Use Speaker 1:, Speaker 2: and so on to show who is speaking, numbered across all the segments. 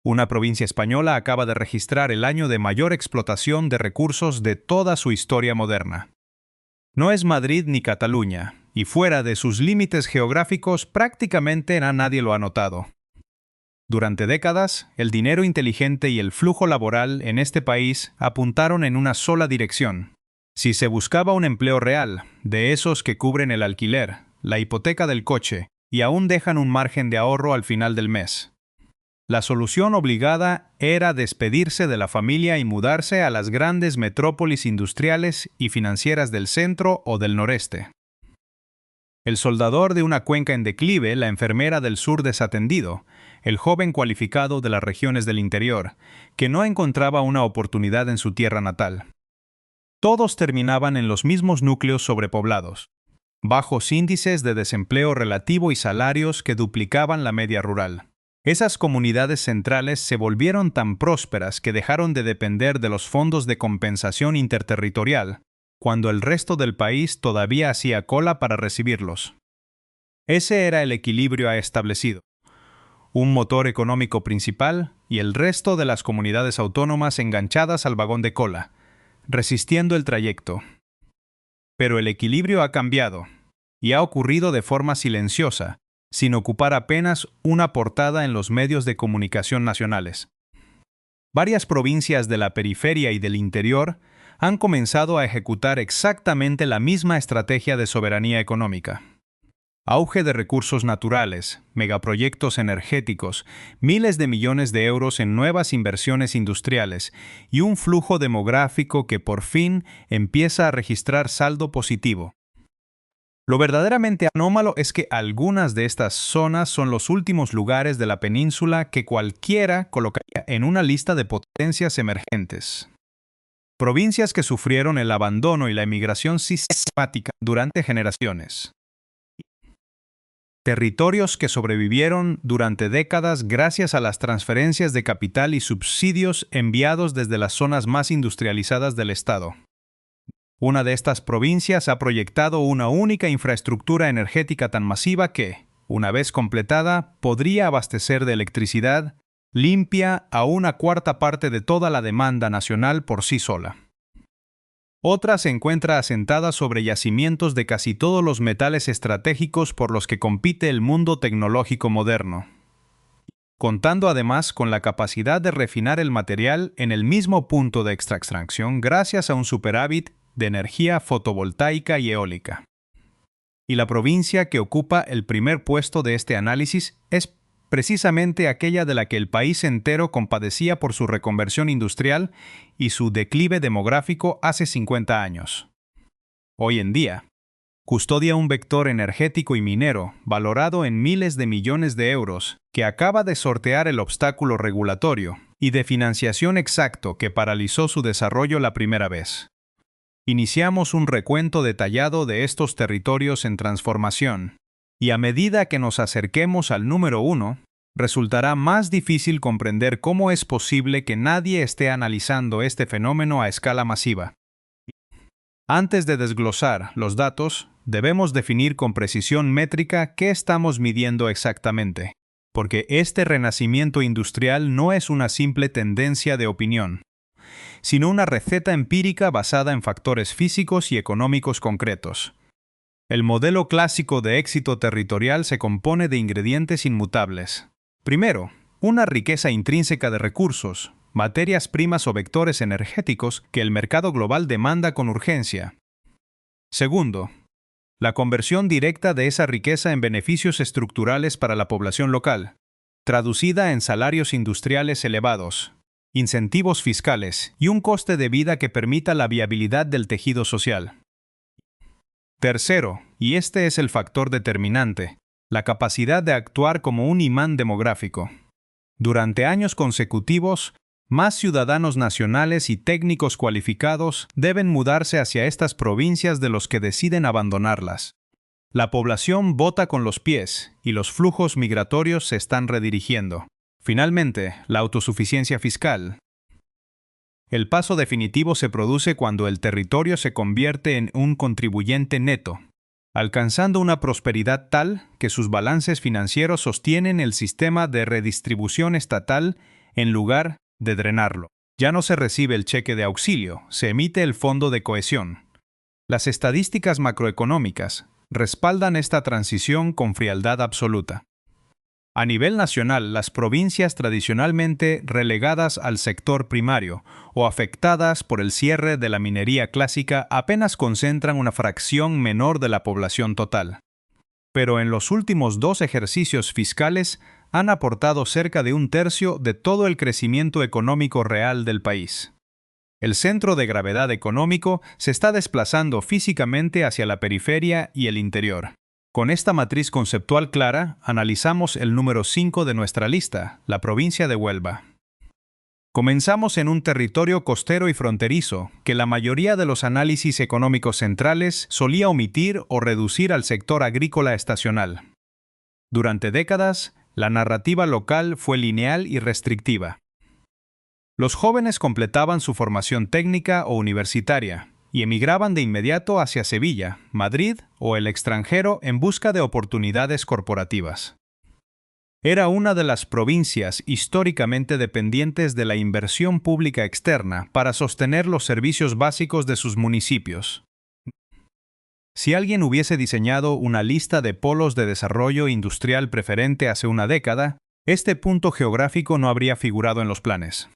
Speaker 1: Una provincia española acaba de registrar el año de mayor explotación de recursos de toda su historia moderna. No es Madrid ni Cataluña, y fuera de sus límites geográficos prácticamente nadie lo ha notado. Durante décadas, el dinero inteligente y el flujo laboral en este país apuntaron en una sola dirección. Si se buscaba un empleo real, de esos que cubren el alquiler, la hipoteca del coche, y aún dejan un margen de ahorro al final del mes, la solución obligada era despedirse de la familia y mudarse a las grandes metrópolis industriales y financieras del centro o del noreste. El soldador de una cuenca en declive, la enfermera del sur desatendido, el joven cualificado de las regiones del interior, que no encontraba una oportunidad en su tierra natal. Todos terminaban en los mismos núcleos sobrepoblados, bajos índices de desempleo relativo y salarios que duplicaban la media rural. Esas comunidades centrales se volvieron tan prósperas que dejaron de depender de los fondos de compensación interterritorial, cuando el resto del país todavía hacía cola para recibirlos. Ese era el equilibrio establecido. Un motor económico principal y el resto de las comunidades autónomas enganchadas al vagón de cola, resistiendo el trayecto. Pero el equilibrio ha cambiado, y ha ocurrido de forma silenciosa, sin ocupar apenas una portada en los medios de comunicación nacionales. Varias provincias de la periferia y del interior han comenzado a ejecutar exactamente la misma estrategia de soberanía económica. Auge de recursos naturales, megaproyectos energéticos, miles de millones de euros en nuevas inversiones industriales y un flujo demográfico que por fin empieza a registrar saldo positivo. Lo verdaderamente anómalo es que algunas de estas zonas son los últimos lugares de la península que cualquiera colocaría en una lista de potencias emergentes. Provincias que sufrieron el abandono y la emigración sistemática durante generaciones. Territorios que sobrevivieron durante décadas gracias a las transferencias de capital y subsidios enviados desde las zonas más industrializadas del Estado. Una de estas provincias ha proyectado una única infraestructura energética tan masiva que, una vez completada, podría abastecer de electricidad limpia a una cuarta parte de toda la demanda nacional por sí sola. Otra se encuentra asentada sobre yacimientos de casi todos los metales estratégicos por los que compite el mundo tecnológico moderno, contando además con la capacidad de refinar el material en el mismo punto de extracción gracias a un superávit de energía fotovoltaica y eólica. Y la provincia que ocupa el primer puesto de este análisis es precisamente aquella de la que el país entero compadecía por su reconversión industrial y su declive demográfico hace 50 años. Hoy en día, custodia un vector energético y minero valorado en miles de millones de euros que acaba de sortear el obstáculo regulatorio y de financiación exacto que paralizó su desarrollo la primera vez. Iniciamos un recuento detallado de estos territorios en transformación, y a medida que nos acerquemos al número 1, resultará más difícil comprender cómo es posible que nadie esté analizando este fenómeno a escala masiva. Antes de desglosar los datos, debemos definir con precisión métrica qué estamos midiendo exactamente, porque este renacimiento industrial no es una simple tendencia de opinión, sino una receta empírica basada en factores físicos y económicos concretos. El modelo clásico de éxito territorial se compone de ingredientes inmutables. Primero, una riqueza intrínseca de recursos, materias primas o vectores energéticos que el mercado global demanda con urgencia. Segundo, la conversión directa de esa riqueza en beneficios estructurales para la población local, traducida en salarios industriales elevados, incentivos fiscales y un coste de vida que permita la viabilidad del tejido social. Tercero, y este es el factor determinante, la capacidad de actuar como un imán demográfico. Durante años consecutivos, más ciudadanos nacionales y técnicos cualificados deben mudarse hacia estas provincias de los que deciden abandonarlas. La población vota con los pies y los flujos migratorios se están redirigiendo. Finalmente, la autosuficiencia fiscal. El paso definitivo se produce cuando el territorio se convierte en un contribuyente neto, alcanzando una prosperidad tal que sus balances financieros sostienen el sistema de redistribución estatal en lugar de drenarlo. Ya no se recibe el cheque de auxilio, se emite el fondo de cohesión. Las estadísticas macroeconómicas respaldan esta transición con frialdad absoluta. A nivel nacional, las provincias tradicionalmente relegadas al sector primario o afectadas por el cierre de la minería clásica apenas concentran una fracción menor de la población total. Pero en los últimos 2 ejercicios fiscales han aportado cerca de 1/3 de todo el crecimiento económico real del país. El centro de gravedad económico se está desplazando físicamente hacia la periferia y el interior. Con esta matriz conceptual clara, analizamos el número 5 de nuestra lista, la provincia de Huelva. Comenzamos en un territorio costero y fronterizo, que la mayoría de los análisis económicos centrales solía omitir o reducir al sector agrícola estacional. Durante décadas, la narrativa local fue lineal y restrictiva. Los jóvenes completaban su formación técnica o universitaria y emigraban de inmediato hacia Sevilla, Madrid o el extranjero en busca de oportunidades corporativas. Era una de las provincias históricamente dependientes de la inversión pública externa para sostener los servicios básicos de sus municipios. Si alguien hubiese diseñado una lista de polos de desarrollo industrial preferente hace una década, este punto geográfico no habría figurado en los planes.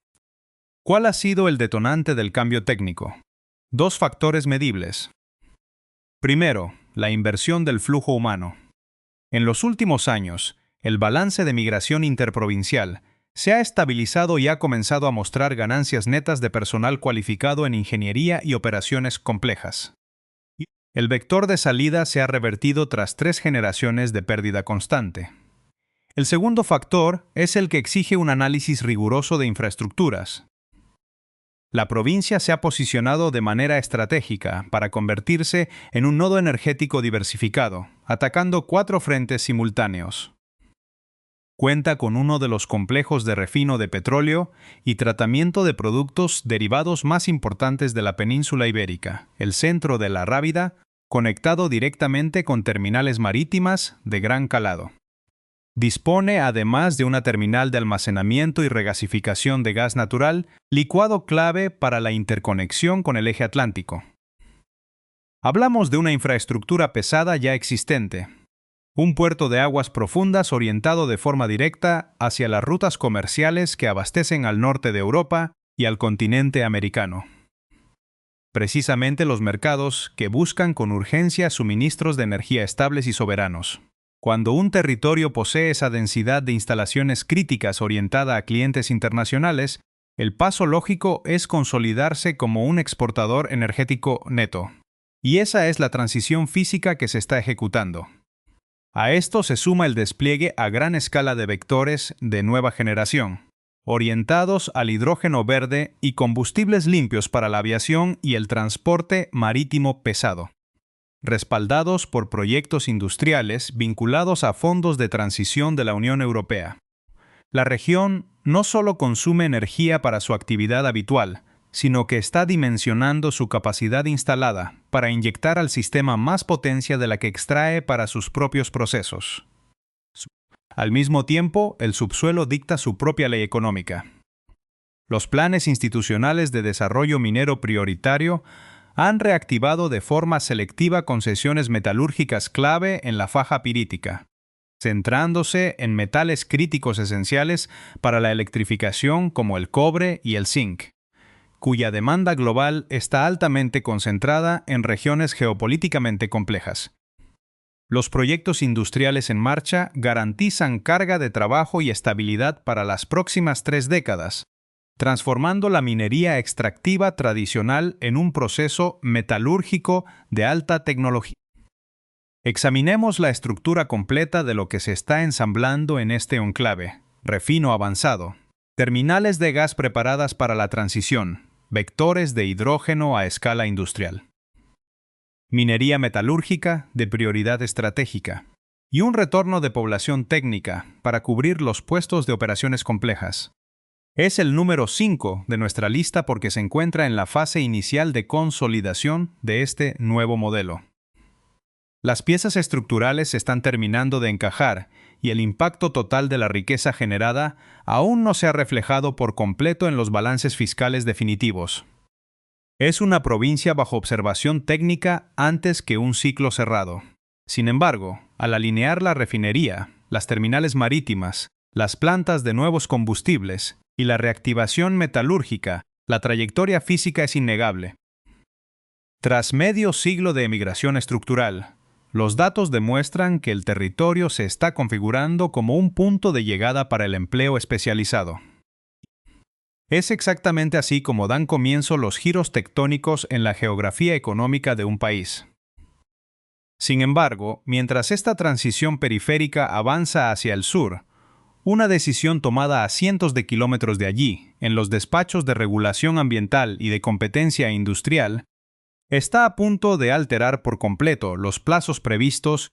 Speaker 1: ¿Cuál ha sido el detonante del cambio técnico? 2 factores medibles. Primero, la inversión del flujo humano. En los últimos años, el balance de migración interprovincial se ha estabilizado y ha comenzado a mostrar ganancias netas de personal cualificado en ingeniería y operaciones complejas. El vector de salida se ha revertido tras 3 generaciones de pérdida constante. El segundo factor es el que exige un análisis riguroso de infraestructuras. La provincia se ha posicionado de manera estratégica para convertirse en un nodo energético diversificado, atacando 4 frentes simultáneos. Cuenta con uno de los complejos de refino de petróleo y tratamiento de productos derivados más importantes de la península ibérica, el centro de la Rábida, conectado directamente con terminales marítimas de gran calado. Dispone además de una terminal de almacenamiento y regasificación de gas natural, licuado clave para la interconexión con el eje atlántico. Hablamos de una infraestructura pesada ya existente. Un puerto de aguas profundas orientado de forma directa hacia las rutas comerciales que abastecen al norte de Europa y al continente americano. Precisamente los mercados que buscan con urgencia suministros de energía estables y soberanos. Cuando un territorio posee esa densidad de instalaciones críticas orientada a clientes internacionales, el paso lógico es consolidarse como un exportador energético neto. Y esa es la transición física que se está ejecutando. A esto se suma el despliegue a gran escala de vectores de nueva generación, orientados al hidrógeno verde y combustibles limpios para la aviación y el transporte marítimo pesado, respaldados por proyectos industriales vinculados a fondos de transición de la Unión Europea. La región no solo consume energía para su actividad habitual, sino que está dimensionando su capacidad instalada para inyectar al sistema más potencia de la que extrae para sus propios procesos. Al mismo tiempo, el subsuelo dicta su propia ley económica. Los planes institucionales de desarrollo minero prioritario han reactivado de forma selectiva concesiones metalúrgicas clave en la faja pirítica, centrándose en metales críticos esenciales para la electrificación como el cobre y el zinc, cuya demanda global está altamente concentrada en regiones geopolíticamente complejas. Los proyectos industriales en marcha garantizan carga de trabajo y estabilidad para las próximas 3 décadas, transformando la minería extractiva tradicional en un proceso metalúrgico de alta tecnología. Examinemos la estructura completa de lo que se está ensamblando en este enclave: refino avanzado, terminales de gas preparadas para la transición, vectores de hidrógeno a escala industrial, minería metalúrgica de prioridad estratégica y un retorno de población técnica para cubrir los puestos de operaciones complejas. Es el número 5 de nuestra lista porque se encuentra en la fase inicial de consolidación de este nuevo modelo. Las piezas estructurales se están terminando de encajar y el impacto total de la riqueza generada aún no se ha reflejado por completo en los balances fiscales definitivos. Es una provincia bajo observación técnica antes que un ciclo cerrado. Sin embargo, al alinear la refinería, las terminales marítimas, las plantas de nuevos combustibles y la reactivación metalúrgica, la trayectoria física es innegable. Tras medio siglo de emigración estructural, los datos demuestran que el territorio se está configurando como un punto de llegada para el empleo especializado. Es exactamente así como dan comienzo los giros tectónicos en la geografía económica de un país. Sin embargo, mientras esta transición periférica avanza hacia el sur, una decisión tomada a cientos de kilómetros de allí, en los despachos de regulación ambiental y de competencia industrial, está a punto de alterar por completo los plazos previstos,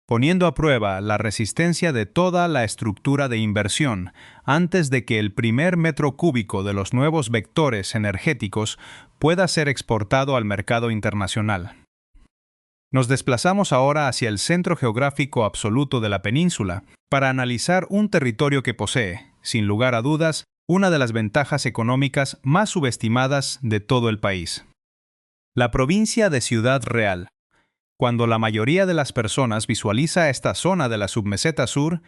Speaker 1: poniendo a prueba la resistencia de toda la estructura de inversión antes de que el primer metro cúbico de los nuevos vectores energéticos pueda ser exportado al mercado internacional. Nos desplazamos ahora hacia el centro geográfico absoluto de la península para analizar un territorio que posee, sin lugar a dudas, una de las ventajas económicas más subestimadas de todo el país. La provincia de Ciudad Real. Cuando la mayoría de las personas visualiza esta zona de la submeseta sur,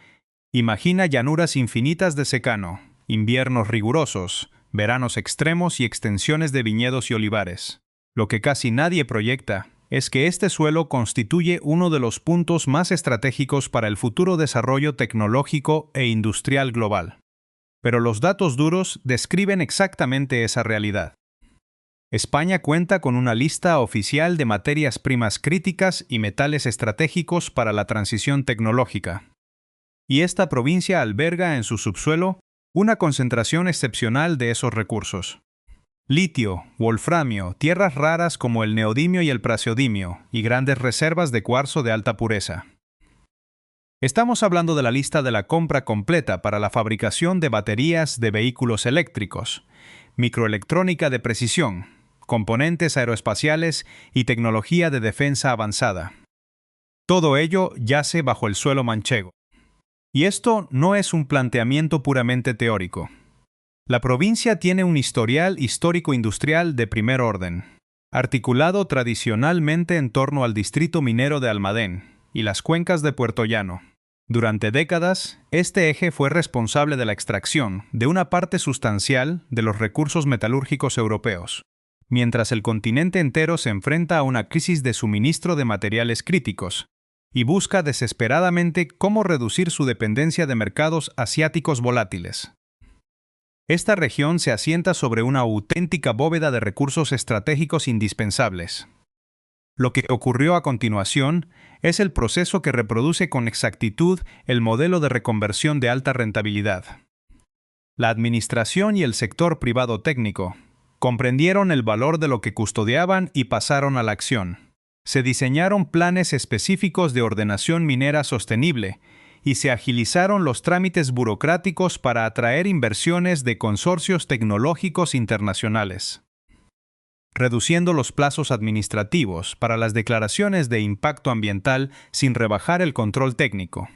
Speaker 1: imagina llanuras infinitas de secano, inviernos rigurosos, veranos extremos y extensiones de viñedos y olivares. Lo que casi nadie proyecta es que este suelo constituye uno de los puntos más estratégicos para el futuro desarrollo tecnológico e industrial global. Pero los datos duros describen exactamente esa realidad. España cuenta con una lista oficial de materias primas críticas y metales estratégicos para la transición tecnológica. Y esta provincia alberga en su subsuelo una concentración excepcional de esos recursos. Litio, wolframio, tierras raras como el neodimio y el praseodimio, y grandes reservas de cuarzo de alta pureza. Estamos hablando de la lista de la compra completa para la fabricación de baterías de vehículos eléctricos, microelectrónica de precisión, componentes aeroespaciales y tecnología de defensa avanzada. Todo ello yace bajo el suelo manchego. Y esto no es un planteamiento puramente teórico. La provincia tiene un historial histórico-industrial de primer orden, articulado tradicionalmente en torno al distrito minero de Almadén y las cuencas de Puerto Llano. Durante décadas, este eje fue responsable de la extracción de una parte sustancial de los recursos metalúrgicos europeos, mientras el continente entero se enfrenta a una crisis de suministro de materiales críticos y busca desesperadamente cómo reducir su dependencia de mercados asiáticos volátiles. Esta región se asienta sobre una auténtica bóveda de recursos estratégicos indispensables. Lo que ocurrió a continuación es el proceso que reproduce con exactitud el modelo de reconversión de alta rentabilidad. La administración y el sector privado técnico comprendieron el valor de lo que custodiaban y pasaron a la acción. Se diseñaron planes específicos de ordenación minera sostenible y se agilizaron los trámites burocráticos para atraer inversiones de consorcios tecnológicos internacionales, reduciendo los plazos administrativos para las declaraciones de impacto ambiental sin rebajar el control técnico.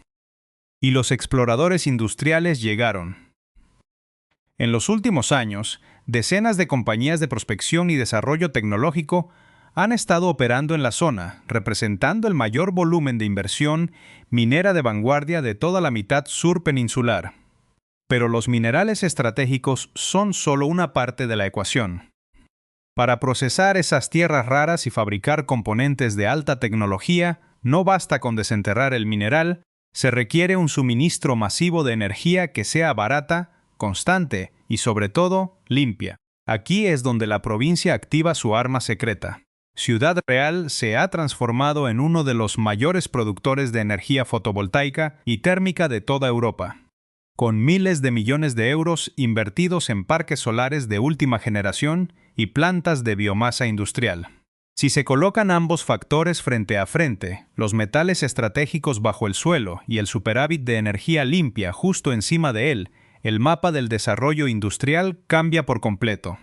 Speaker 1: Y los exploradores industriales llegaron. En los últimos años, decenas de compañías de prospección y desarrollo tecnológico han estado operando en la zona, representando el mayor volumen de inversión minera de vanguardia de toda la mitad sur peninsular. Pero los minerales estratégicos son solo una parte de la ecuación. Para procesar esas tierras raras y fabricar componentes de alta tecnología, no basta con desenterrar el mineral, se requiere un suministro masivo de energía que sea barata, constante y, sobre todo, limpia. Aquí es donde la provincia activa su arma secreta. Ciudad Real se ha transformado en uno de los mayores productores de energía fotovoltaica y térmica de toda Europa, con miles de millones de euros invertidos en parques solares de última generación y plantas de biomasa industrial. Si se colocan ambos factores frente a frente, los metales estratégicos bajo el suelo y el superávit de energía limpia justo encima de él, el mapa del desarrollo industrial cambia por completo.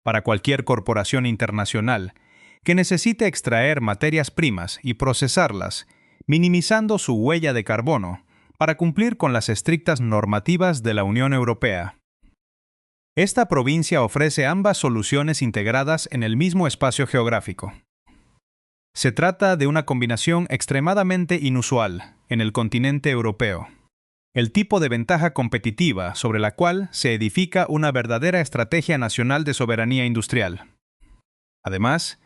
Speaker 1: Para cualquier corporación internacional que necesite extraer materias primas y procesarlas, minimizando su huella de carbono, para cumplir con las estrictas normativas de la Unión Europea. Esta provincia ofrece ambas soluciones integradas en el mismo espacio geográfico. Se trata de una combinación extremadamente inusual en el continente europeo, el tipo de ventaja competitiva sobre la cual se edifica una verdadera estrategia nacional de soberanía industrial. Además,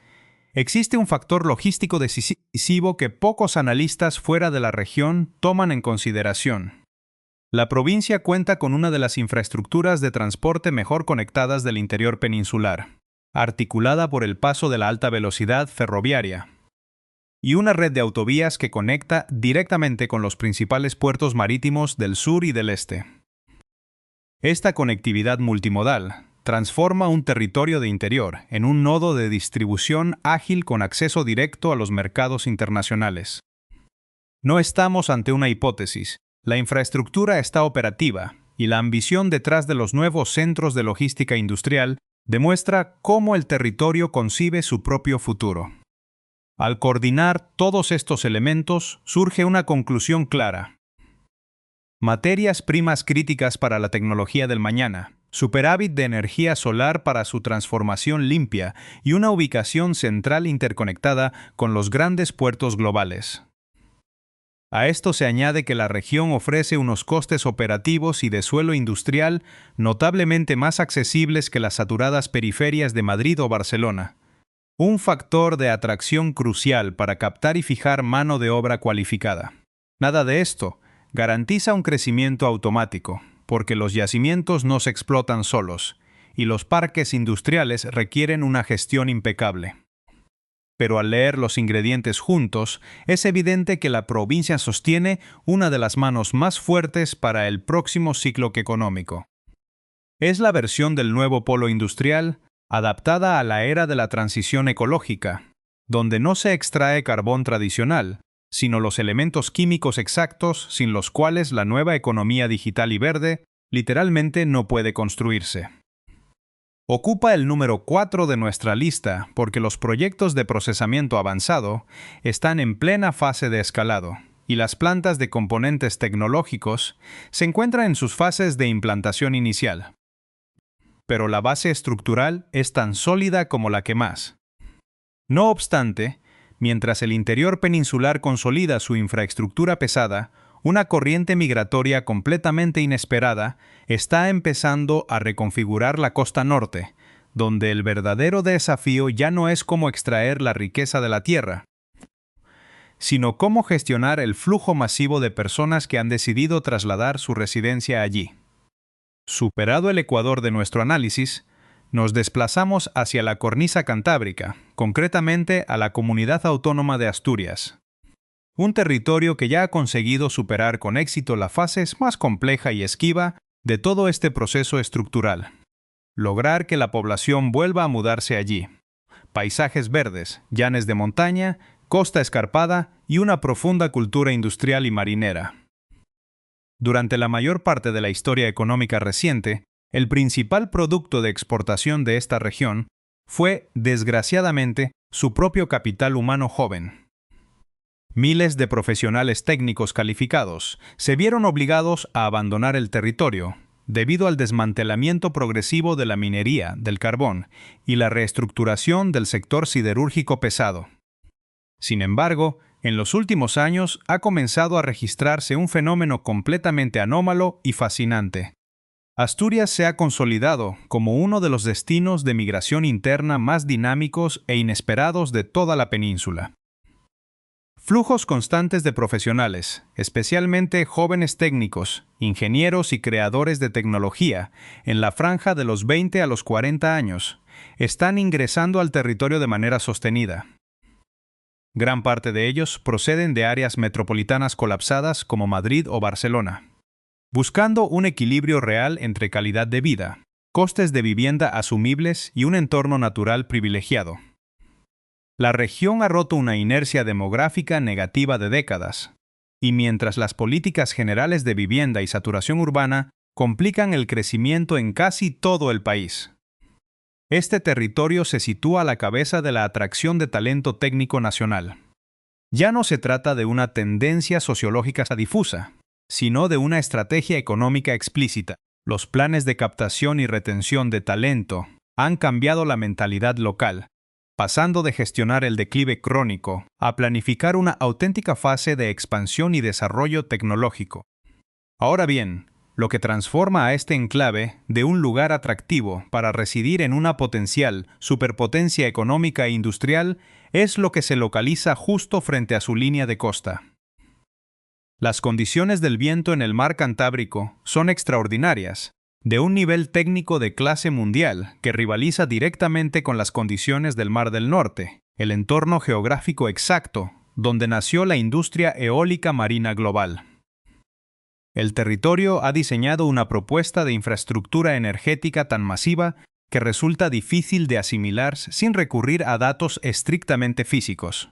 Speaker 1: existe un factor logístico decisivo que pocos analistas fuera de la región toman en consideración. La provincia cuenta con una de las infraestructuras de transporte mejor conectadas del interior peninsular, articulada por el paso de la alta velocidad ferroviaria, y una red de autovías que conecta directamente con los principales puertos marítimos del sur y del este. Esta conectividad multimodal transforma un territorio de interior en un nodo de distribución ágil con acceso directo a los mercados internacionales. No estamos ante una hipótesis. La infraestructura está operativa y la ambición detrás de los nuevos centros de logística industrial demuestra cómo el territorio concibe su propio futuro. Al coordinar todos estos elementos, surge una conclusión clara. Materias primas críticas para la tecnología del mañana, superávit de energía solar para su transformación limpia y una ubicación central interconectada con los grandes puertos globales. A esto se añade que la región ofrece unos costes operativos y de suelo industrial notablemente más accesibles que las saturadas periferias de Madrid o Barcelona. Un factor de atracción crucial para captar y fijar mano de obra cualificada. Nada de esto garantiza un crecimiento automático, porque los yacimientos no se explotan solos, y los parques industriales requieren una gestión impecable. Pero al leer los ingredientes juntos, es evidente que la provincia sostiene una de las manos más fuertes para el próximo ciclo económico. Es la versión del nuevo polo industrial adaptada a la era de la transición ecológica, donde no se extrae carbón tradicional, sino los elementos químicos exactos sin los cuales la nueva economía digital y verde literalmente no puede construirse. Ocupa el número 4 de nuestra lista porque los proyectos de procesamiento avanzado están en plena fase de escalado y las plantas de componentes tecnológicos se encuentran en sus fases de implantación inicial. Pero la base estructural es tan sólida como la que más. No obstante, mientras el interior peninsular consolida su infraestructura pesada, una corriente migratoria completamente inesperada está empezando a reconfigurar la costa norte, donde el verdadero desafío ya no es cómo extraer la riqueza de la tierra, sino cómo gestionar el flujo masivo de personas que han decidido trasladar su residencia allí. Superado el ecuador de nuestro análisis, nos desplazamos hacia la cornisa cantábrica, concretamente a la Comunidad Autónoma de Asturias. Un territorio que ya ha conseguido superar con éxito la fase más compleja y esquiva de todo este proceso estructural. Lograr que la población vuelva a mudarse allí. Paisajes verdes, llanes de montaña, costa escarpada y una profunda cultura industrial y marinera. Durante la mayor parte de la historia económica reciente, el principal producto de exportación de esta región fue, desgraciadamente, su propio capital humano joven. Miles de profesionales técnicos calificados se vieron obligados a abandonar el territorio debido al desmantelamiento progresivo de la minería del carbón y la reestructuración del sector siderúrgico pesado. Sin embargo, en los últimos años ha comenzado a registrarse un fenómeno completamente anómalo y fascinante. Asturias se ha consolidado como uno de los destinos de migración interna más dinámicos e inesperados de toda la península. Flujos constantes de profesionales, especialmente jóvenes técnicos, ingenieros y creadores de tecnología, en la franja de los 20 a los 40 años, están ingresando al territorio de manera sostenida. Gran parte de ellos proceden de áreas metropolitanas colapsadas como Madrid o Barcelona, buscando un equilibrio real entre calidad de vida, costes de vivienda asumibles y un entorno natural privilegiado. La región ha roto una inercia demográfica negativa de décadas, y mientras las políticas generales de vivienda y saturación urbana complican el crecimiento en casi todo el país. Este territorio se sitúa a la cabeza de la atracción de talento técnico nacional. Ya no se trata de una tendencia sociológica difusa, sino de una estrategia económica explícita. Los planes de captación y retención de talento han cambiado la mentalidad local, pasando de gestionar el declive crónico a planificar una auténtica fase de expansión y desarrollo tecnológico. Ahora bien, lo que transforma a este enclave de un lugar atractivo para residir en una potencial superpotencia económica e industrial es lo que se localiza justo frente a su línea de costa. Las condiciones del viento en el mar Cantábrico son extraordinarias, de un nivel técnico de clase mundial que rivaliza directamente con las condiciones del Mar del Norte, el entorno geográfico exacto donde nació la industria eólica marina global. El territorio ha diseñado una propuesta de infraestructura energética tan masiva que resulta difícil de asimilar sin recurrir a datos estrictamente físicos.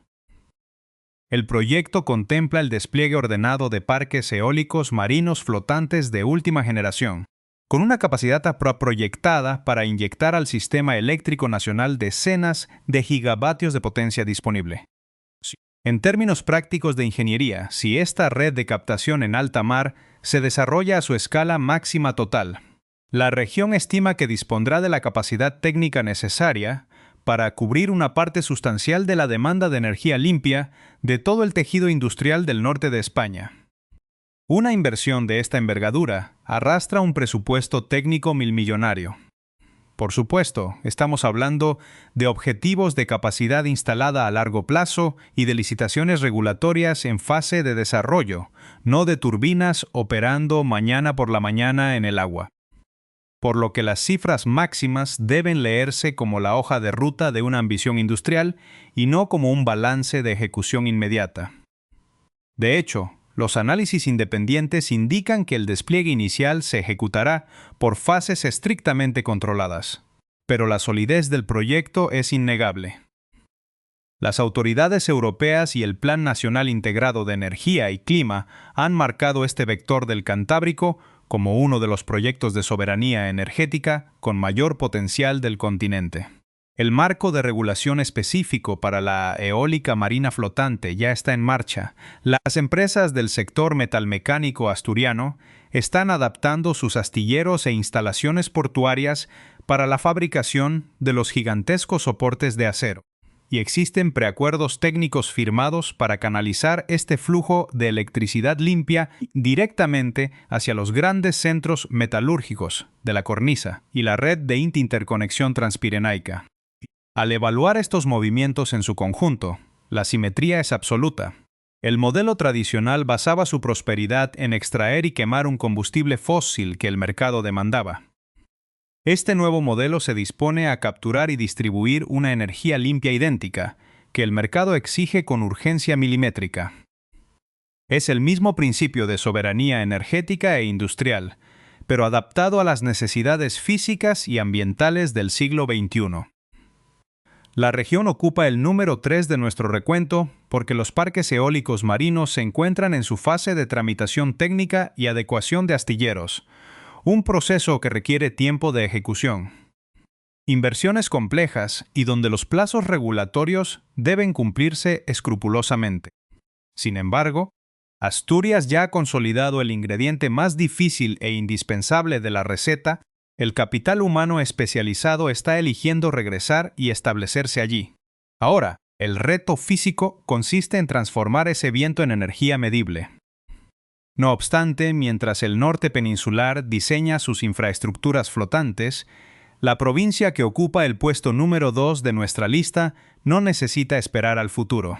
Speaker 1: El proyecto contempla el despliegue ordenado de parques eólicos marinos flotantes de última generación, con una capacidad proyectada para inyectar al sistema eléctrico nacional decenas de gigavatios de potencia disponible. En términos prácticos de ingeniería, si esta red de captación en alta mar se desarrolla a su escala máxima total, la región estima que dispondrá de la capacidad técnica necesaria para cubrir una parte sustancial de la demanda de energía limpia de todo el tejido industrial del norte de España. Una inversión de esta envergadura arrastra un presupuesto técnico milmillonario. Por supuesto, estamos hablando de objetivos de capacidad instalada a largo plazo y de licitaciones regulatorias en fase de desarrollo, no de turbinas operando mañana por la mañana en el agua. Por lo que las cifras máximas deben leerse como la hoja de ruta de una ambición industrial y no como un balance de ejecución inmediata. De hecho, los análisis independientes indican que el despliegue inicial se ejecutará por fases estrictamente controladas, pero la solidez del proyecto es innegable. Las autoridades europeas y el Plan Nacional Integrado de Energía y Clima han marcado este vector del Cantábrico como uno de los proyectos de soberanía energética con mayor potencial del continente. El marco de regulación específico para la eólica marina flotante ya está en marcha. Las empresas del sector metalmecánico asturiano están adaptando sus astilleros e instalaciones portuarias para la fabricación de los gigantescos soportes de acero, y existen preacuerdos técnicos firmados para canalizar este flujo de electricidad limpia directamente hacia los grandes centros metalúrgicos de la cornisa y la red de interconexión transpirenaica. Al evaluar estos movimientos en su conjunto, la simetría es absoluta. El modelo tradicional basaba su prosperidad en extraer y quemar un combustible fósil que el mercado demandaba. Este nuevo modelo se dispone a capturar y distribuir una energía limpia idéntica, que el mercado exige con urgencia milimétrica. Es el mismo principio de soberanía energética e industrial, pero adaptado a las necesidades físicas y ambientales del siglo XXI. La región ocupa el número 3 de nuestro recuento porque los parques eólicos marinos se encuentran en su fase de tramitación técnica y adecuación de astilleros, un proceso que requiere tiempo de ejecución, inversiones complejas y donde los plazos regulatorios deben cumplirse escrupulosamente. Sin embargo, Asturias ya ha consolidado el ingrediente más difícil e indispensable de la receta. El capital humano especializado está eligiendo regresar y establecerse allí. Ahora, el reto físico consiste en transformar ese viento en energía medible. No obstante, mientras el norte peninsular diseña sus infraestructuras flotantes, la provincia que ocupa el puesto número 2 de nuestra lista no necesita esperar al futuro.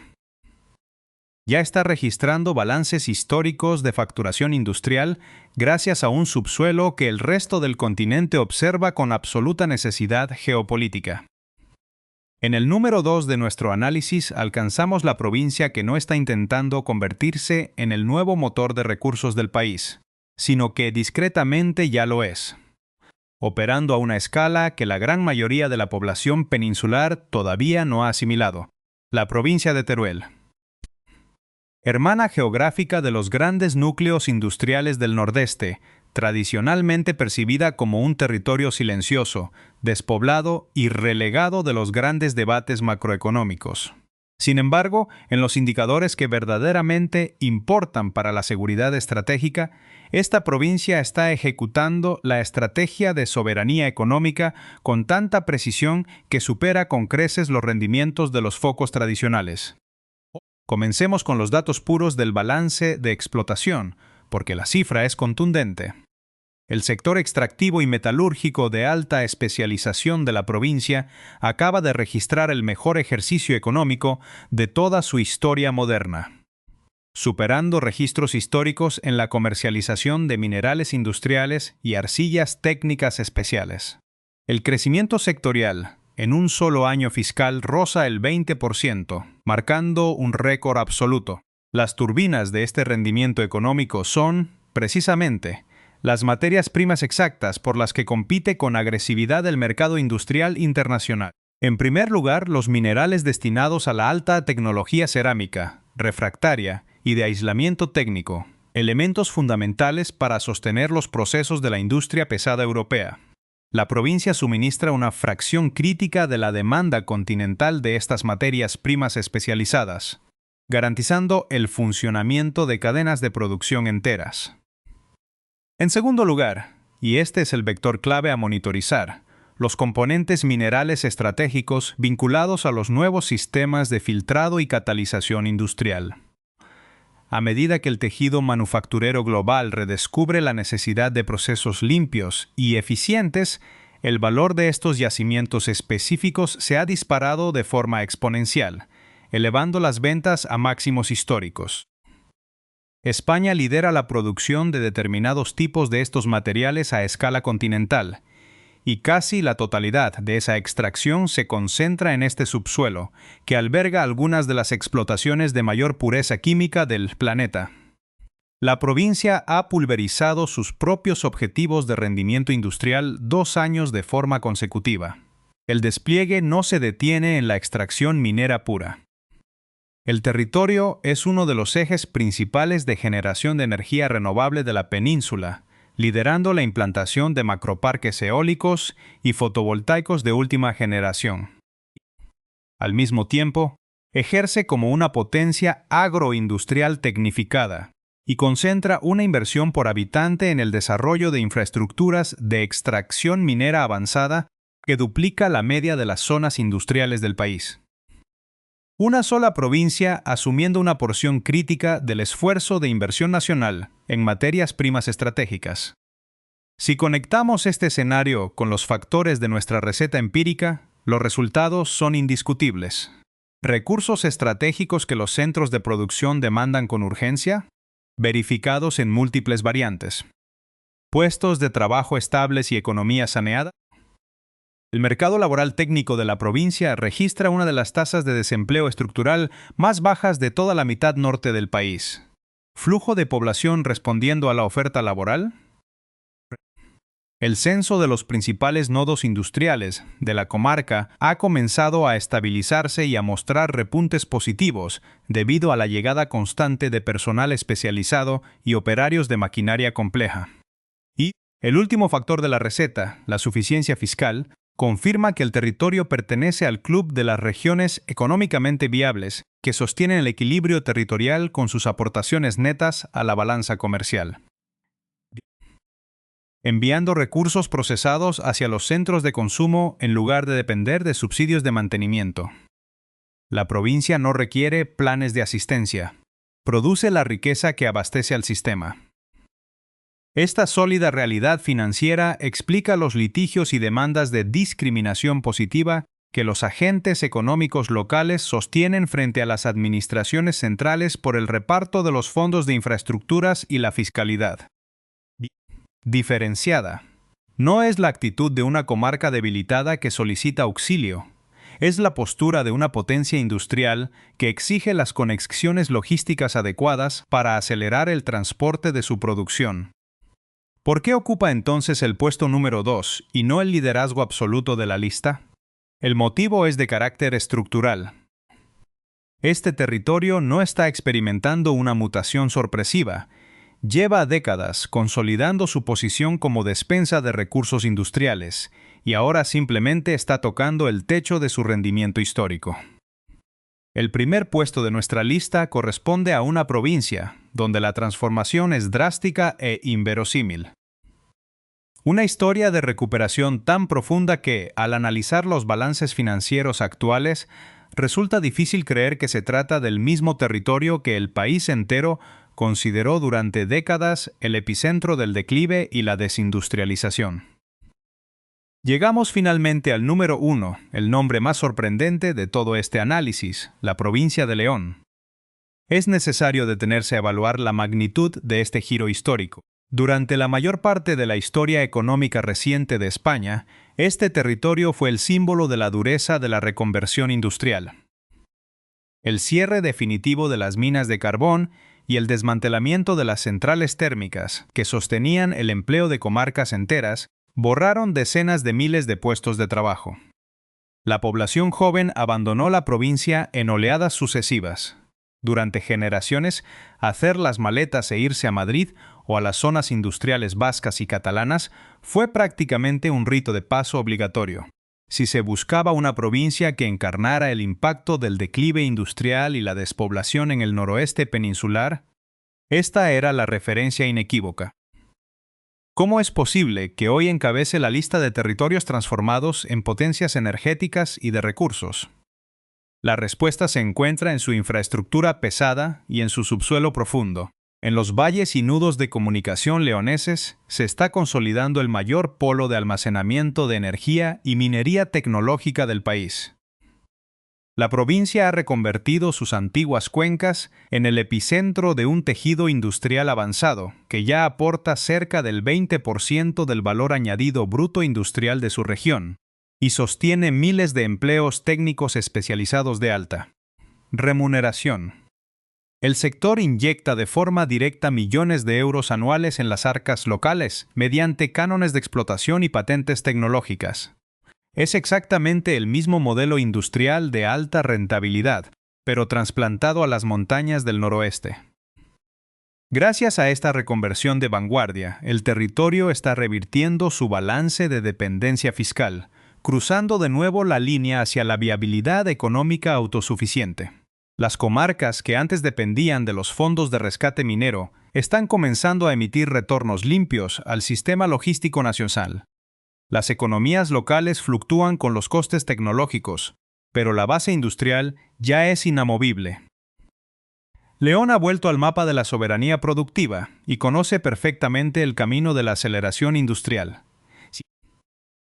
Speaker 1: Ya está registrando balances históricos de facturación industrial gracias a un subsuelo que el resto del continente observa con absoluta necesidad geopolítica. En el número 2 de nuestro análisis alcanzamos la provincia que no está intentando convertirse en el nuevo motor de recursos del país, sino que discretamente ya lo es, operando a una escala que la gran mayoría de la población peninsular todavía no ha asimilado: la provincia de Teruel. Hermana geográfica de los grandes núcleos industriales del Nordeste, tradicionalmente percibida como un territorio silencioso, despoblado y relegado de los grandes debates macroeconómicos. Sin embargo, en los indicadores que verdaderamente importan para la seguridad estratégica, esta provincia está ejecutando la estrategia de soberanía económica con tanta precisión que supera con creces los rendimientos de los focos tradicionales. Comencemos con los datos puros del balance de explotación, porque la cifra es contundente. El sector extractivo y metalúrgico de alta especialización de la provincia acaba de registrar el mejor ejercicio económico de toda su historia moderna, superando registros históricos en la comercialización de minerales industriales y arcillas técnicas especiales. El crecimiento sectorial en un solo año fiscal roza el 20%, marcando un récord absoluto. Las turbinas de este rendimiento económico son, precisamente, las materias primas exactas por las que compite con agresividad el mercado industrial internacional. En primer lugar, los minerales destinados a la alta tecnología cerámica, refractaria y de aislamiento técnico, elementos fundamentales para sostener los procesos de la industria pesada europea. La provincia suministra una fracción crítica de la demanda continental de estas materias primas especializadas, garantizando el funcionamiento de cadenas de producción enteras. En segundo lugar, y este es el vector clave a monitorizar, los componentes minerales estratégicos vinculados a los nuevos sistemas de filtrado y catalización industrial. A medida que el tejido manufacturero global redescubre la necesidad de procesos limpios y eficientes, el valor de estos yacimientos específicos se ha disparado de forma exponencial, elevando las ventas a máximos históricos. España lidera la producción de determinados tipos de estos materiales a escala continental, y casi la totalidad de esa extracción se concentra en este subsuelo, que alberga algunas de las explotaciones de mayor pureza química del planeta. La provincia ha pulverizado sus propios objetivos de rendimiento industrial 2 años de forma consecutiva. El despliegue no se detiene en la extracción minera pura. El territorio es uno de los ejes principales de generación de energía renovable de la península, liderando la implantación de macroparques eólicos y fotovoltaicos de última generación. Al mismo tiempo, ejerce como una potencia agroindustrial tecnificada y concentra una inversión por habitante en el desarrollo de infraestructuras de extracción minera avanzada que duplica la media de las zonas industriales del país. Una sola provincia asumiendo una porción crítica del esfuerzo de inversión nacional en materias primas estratégicas. Si conectamos este escenario con los factores de nuestra receta empírica, los resultados son indiscutibles. Recursos estratégicos que los centros de producción demandan con urgencia, verificados en múltiples variantes. Puestos de trabajo estables y economía saneada. El mercado laboral técnico de la provincia registra una de las tasas de desempleo estructural más bajas de toda la mitad norte del país. ¿Flujo de población respondiendo a la oferta laboral? El censo de los principales nodos industriales de la comarca ha comenzado a estabilizarse y a mostrar repuntes positivos debido a la llegada constante de personal especializado y operarios de maquinaria compleja. Y el último factor de la receta, la suficiencia fiscal, confirma que el territorio pertenece al club de las regiones económicamente viables que sostienen el equilibrio territorial con sus aportaciones netas a la balanza comercial. Enviando recursos procesados hacia los centros de consumo en lugar de depender de subsidios de mantenimiento. La provincia no requiere planes de asistencia. Produce la riqueza que abastece al sistema. Esta sólida realidad financiera explica los litigios y demandas de discriminación positiva que los agentes económicos locales sostienen frente a las administraciones centrales por el reparto de los fondos de infraestructuras y la fiscalidad. Diferenciada. No es la actitud de una comarca debilitada que solicita auxilio. Es la postura de una potencia industrial que exige las conexiones logísticas adecuadas para acelerar el transporte de su producción. ¿Por qué ocupa entonces el puesto número 2 y no el liderazgo absoluto de la lista? El motivo es de carácter estructural. Este territorio no está experimentando una mutación sorpresiva. Lleva décadas consolidando su posición como despensa de recursos industriales y ahora simplemente está tocando el techo de su rendimiento histórico. El primer puesto de nuestra lista corresponde a una provincia, donde la transformación es drástica e inverosímil. Una historia de recuperación tan profunda que, al analizar los balances financieros actuales, resulta difícil creer que se trata del mismo territorio que el país entero consideró durante décadas el epicentro del declive y la desindustrialización. Llegamos finalmente al número 1, el nombre más sorprendente de todo este análisis, la provincia de León. Es necesario detenerse a evaluar la magnitud de este giro histórico. Durante la mayor parte de la historia económica reciente de España, este territorio fue el símbolo de la dureza de la reconversión industrial. El cierre definitivo de las minas de carbón y el desmantelamiento de las centrales térmicas que sostenían el empleo de comarcas enteras borraron decenas de miles de puestos de trabajo. La población joven abandonó la provincia en oleadas sucesivas. Durante generaciones, hacer las maletas e irse a Madrid o a las zonas industriales vascas y catalanas fue prácticamente un rito de paso obligatorio. Si se buscaba una provincia que encarnara el impacto del declive industrial y la despoblación en el noroeste peninsular, esta era la referencia inequívoca. ¿Cómo es posible que hoy encabece la lista de territorios transformados en potencias energéticas y de recursos? La respuesta se encuentra en su infraestructura pesada y en su subsuelo profundo. En los valles y nudos de comunicación leoneses se está consolidando el mayor polo de almacenamiento de energía y minería tecnológica del país. La provincia ha reconvertido sus antiguas cuencas en el epicentro de un tejido industrial avanzado, que ya aporta cerca del 20% del valor añadido bruto industrial de su región, y sostiene miles de empleos técnicos especializados de alta. Remuneración. El sector inyecta de forma directa millones de euros anuales en las arcas locales, mediante cánones de explotación y patentes tecnológicas. Es exactamente el mismo modelo industrial de alta rentabilidad, pero trasplantado a las montañas del noroeste. Gracias a esta reconversión de vanguardia, el territorio está revirtiendo su balance de dependencia fiscal, cruzando de nuevo la línea hacia la viabilidad económica autosuficiente. Las comarcas que antes dependían de los fondos de rescate minero están comenzando a emitir retornos limpios al sistema logístico nacional. Las economías locales fluctúan con los costes tecnológicos, pero la base industrial ya es inamovible. León ha vuelto al mapa de la soberanía productiva y conoce perfectamente el camino de la aceleración industrial.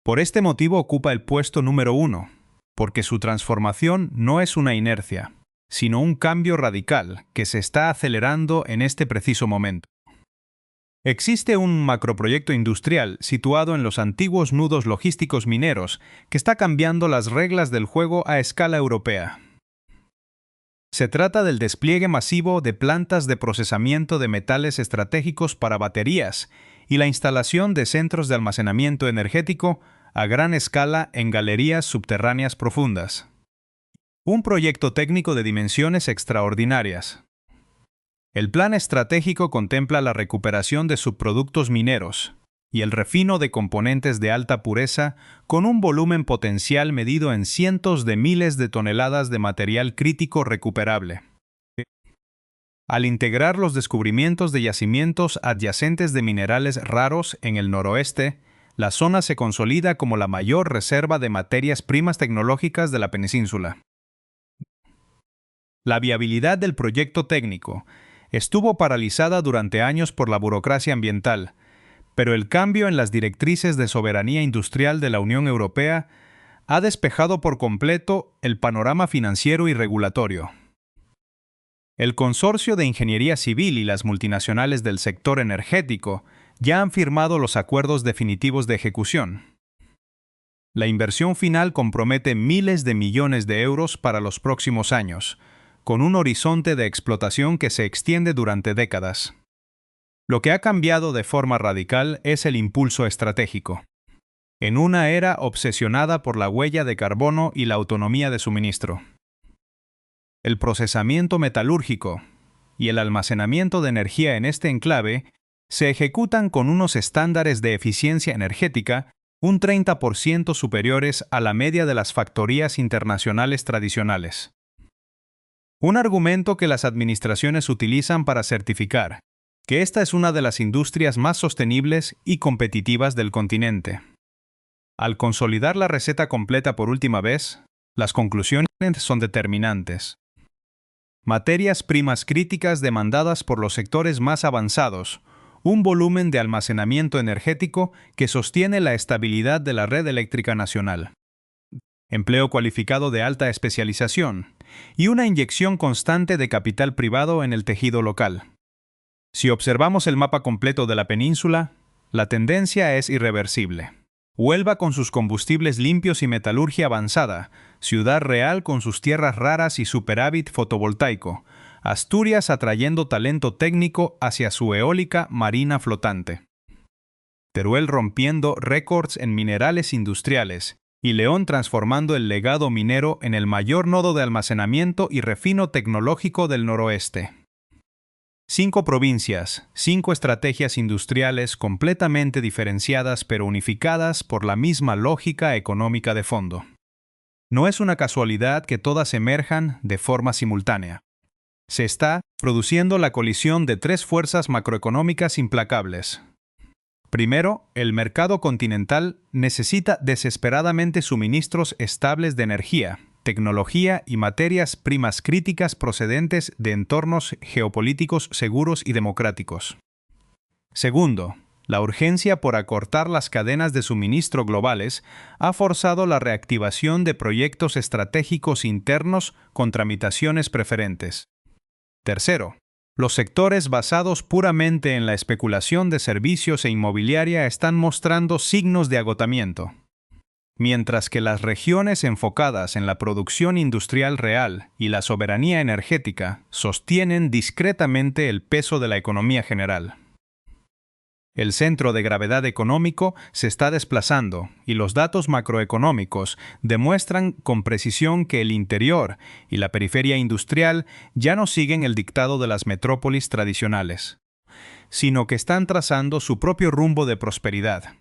Speaker 1: Por este motivo ocupa el puesto número 1, porque su transformación no es una inercia, sino un cambio radical que se está acelerando en este preciso momento. Existe un macroproyecto industrial situado en los antiguos nudos logísticos mineros que está cambiando las reglas del juego a escala europea. Se trata del despliegue masivo de plantas de procesamiento de metales estratégicos para baterías y la instalación de centros de almacenamiento energético a gran escala en galerías subterráneas profundas. Un proyecto técnico de dimensiones extraordinarias. El plan estratégico contempla la recuperación de subproductos mineros y el refino de componentes de alta pureza con un volumen potencial medido en cientos de miles de toneladas de material crítico recuperable. Al integrar los descubrimientos de yacimientos adyacentes de minerales raros en el noroeste, la zona se consolida como la mayor reserva de materias primas tecnológicas de la península. La viabilidad del proyecto técnico estuvo paralizada durante años por la burocracia ambiental, pero el cambio en las directrices de soberanía industrial de la Unión Europea ha despejado por completo el panorama financiero y regulatorio. El Consorcio de Ingeniería Civil y las multinacionales del sector energético ya han firmado los acuerdos definitivos de ejecución. La inversión final compromete miles de millones de euros para los próximos años, con un horizonte de explotación que se extiende durante décadas. Lo que ha cambiado de forma radical es el impulso estratégico. En una era obsesionada por la huella de carbono y la autonomía de suministro. El procesamiento metalúrgico y el almacenamiento de energía en este enclave se ejecutan con unos estándares de eficiencia energética un 30% superiores a la media de las factorías internacionales tradicionales. Un argumento que las administraciones utilizan para certificar que esta es una de las industrias más sostenibles y competitivas del continente. Al consolidar la receta completa por última vez, las conclusiones son determinantes. Materias primas críticas demandadas por los sectores más avanzados, un volumen de almacenamiento energético que sostiene la estabilidad de la red eléctrica nacional, empleo cualificado de alta especialización y una inyección constante de capital privado en el tejido local. Si observamos el mapa completo de la península, la tendencia es irreversible. Huelva con sus combustibles limpios y metalurgia avanzada, Ciudad Real con sus tierras raras y superávit fotovoltaico, Asturias atrayendo talento técnico hacia su eólica marina flotante, Teruel rompiendo récords en minerales industriales y León transformando el legado minero en el mayor nodo de almacenamiento y refino tecnológico del noroeste. 5 provincias, 5 estrategias industriales completamente diferenciadas pero unificadas por la misma lógica económica de fondo. No es una casualidad que todas emerjan de forma simultánea. Se está produciendo la colisión de 3 fuerzas macroeconómicas implacables. Primero, el mercado continental necesita desesperadamente suministros estables de energía, tecnología y materias primas críticas procedentes de entornos geopolíticos seguros y democráticos. Segundo, la urgencia por acortar las cadenas de suministro globales ha forzado la reactivación de proyectos estratégicos internos con tramitaciones preferentes. Tercero, los sectores basados puramente en la especulación de servicios e inmobiliaria están mostrando signos de agotamiento, mientras que las regiones enfocadas en la producción industrial real y la soberanía energética sostienen discretamente el peso de la economía general. El centro de gravedad económico se está desplazando y los datos macroeconómicos demuestran con precisión que el interior y la periferia industrial ya no siguen el dictado de las metrópolis tradicionales, sino que están trazando su propio rumbo de prosperidad,